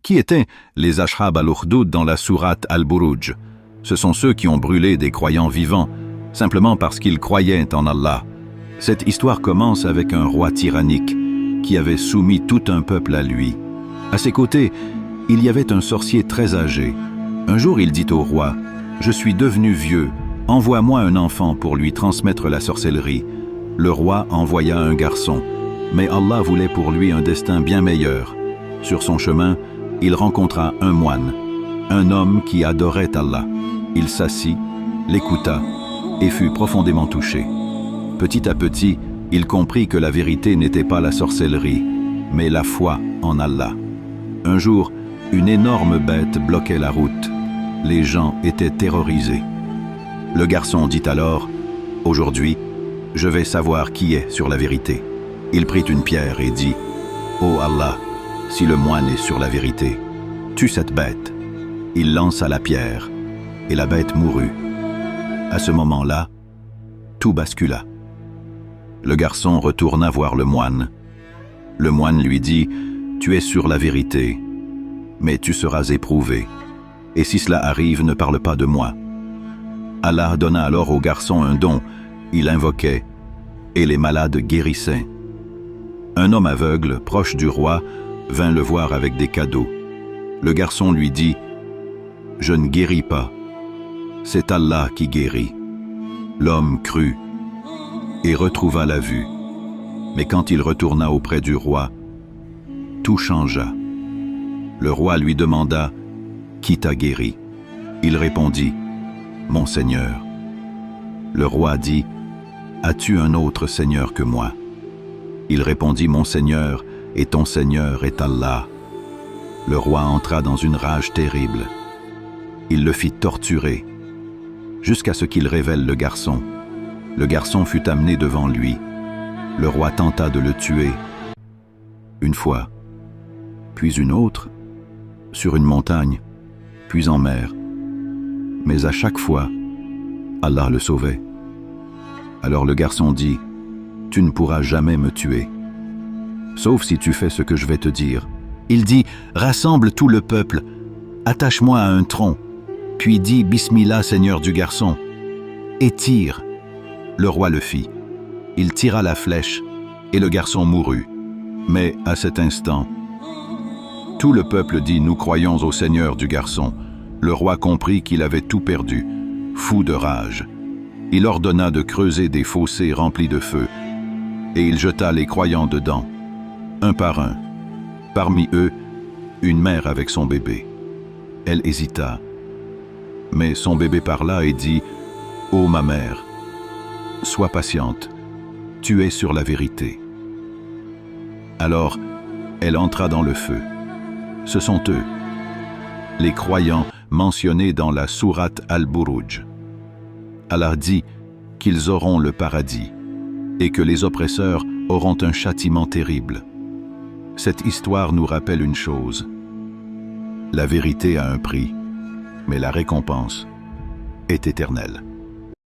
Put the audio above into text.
Qui étaient les Ashab al-Ukhdud dans la sourate Al-Buruj? Ce sont ceux qui ont brûlé des croyants vivants, simplement parce qu'ils croyaient en Allah. Cette histoire commence avec un roi tyrannique qui avait soumis tout un peuple à lui. À ses côtés, il y avait un sorcier très âgé. Un jour, il dit au roi, « Je suis devenu vieux, envoie-moi un enfant pour lui transmettre la sorcellerie. » Le roi envoya un garçon, mais Allah voulait pour lui un destin bien meilleur. Sur son chemin, il rencontra un moine, un homme qui adorait Allah. Il s'assit, l'écouta et fut profondément touché. Petit à petit, il comprit que la vérité n'était pas la sorcellerie, mais la foi en Allah. Un jour, une énorme bête bloquait la route. Les gens étaient terrorisés. Le garçon dit alors, « Aujourd'hui, je vais savoir qui est sur la vérité. » Il prit une pierre et dit, « Ô Allah, si le moine est sur la vérité, tue cette bête. » Il lança la pierre, et la bête mourut. À ce moment-là, tout bascula. Le garçon retourna voir le moine. Le moine lui dit, « Tu es sur la vérité, mais tu seras éprouvé. Et si cela arrive, ne parle pas de moi. » Allah donna alors au garçon un don. Il invoquait, et les malades guérissaient. Un homme aveugle, proche du roi, vint le voir avec des cadeaux. Le garçon lui dit, « Je ne guéris pas. C'est Allah qui guérit. » L'homme crut et retrouva la vue. Mais quand il retourna auprès du roi, tout changea. Le roi lui demanda, « Qui t'a guéri ?» Il répondit, « Mon Seigneur. » Le roi dit, « As-tu un autre Seigneur que moi ?» Il répondit, « Mon Seigneur et ton Seigneur est Allah. » Le roi entra dans une rage terrible. Il le fit torturer, jusqu'à ce qu'il révèle le garçon. Le garçon fut amené devant lui. Le roi tenta de le tuer. Une fois, puis une autre, sur une montagne, puis en mer. Mais à chaque fois, Allah le sauvait. Alors le garçon dit, « Tu ne pourras jamais me tuer, sauf si tu fais ce que je vais te dire. » Il dit, « Rassemble tout le peuple, attache-moi à un tronc, puis dis, Bismillah, Seigneur du garçon, et tire. » Le roi le fit. Il tira la flèche, et le garçon mourut. Mais à cet instant, tout le peuple dit, « Nous croyons au Seigneur du garçon. » Le roi comprit qu'il avait tout perdu, fou de rage. Il ordonna de creuser des fossés remplis de feu, et il jeta les croyants dedans, un par un. Parmi eux, une mère avec son bébé. Elle hésita, mais son bébé parla et dit, « Ô ma mère, sois patiente, tu es sur la vérité. » Alors, elle entra dans le feu. Ce sont eux, les croyants mentionnés dans la sourate Al-Buruj. Allah dit qu'ils auront le paradis et que les oppresseurs auront un châtiment terrible. Cette histoire nous rappelle une chose. La vérité a un prix, mais la récompense est éternelle.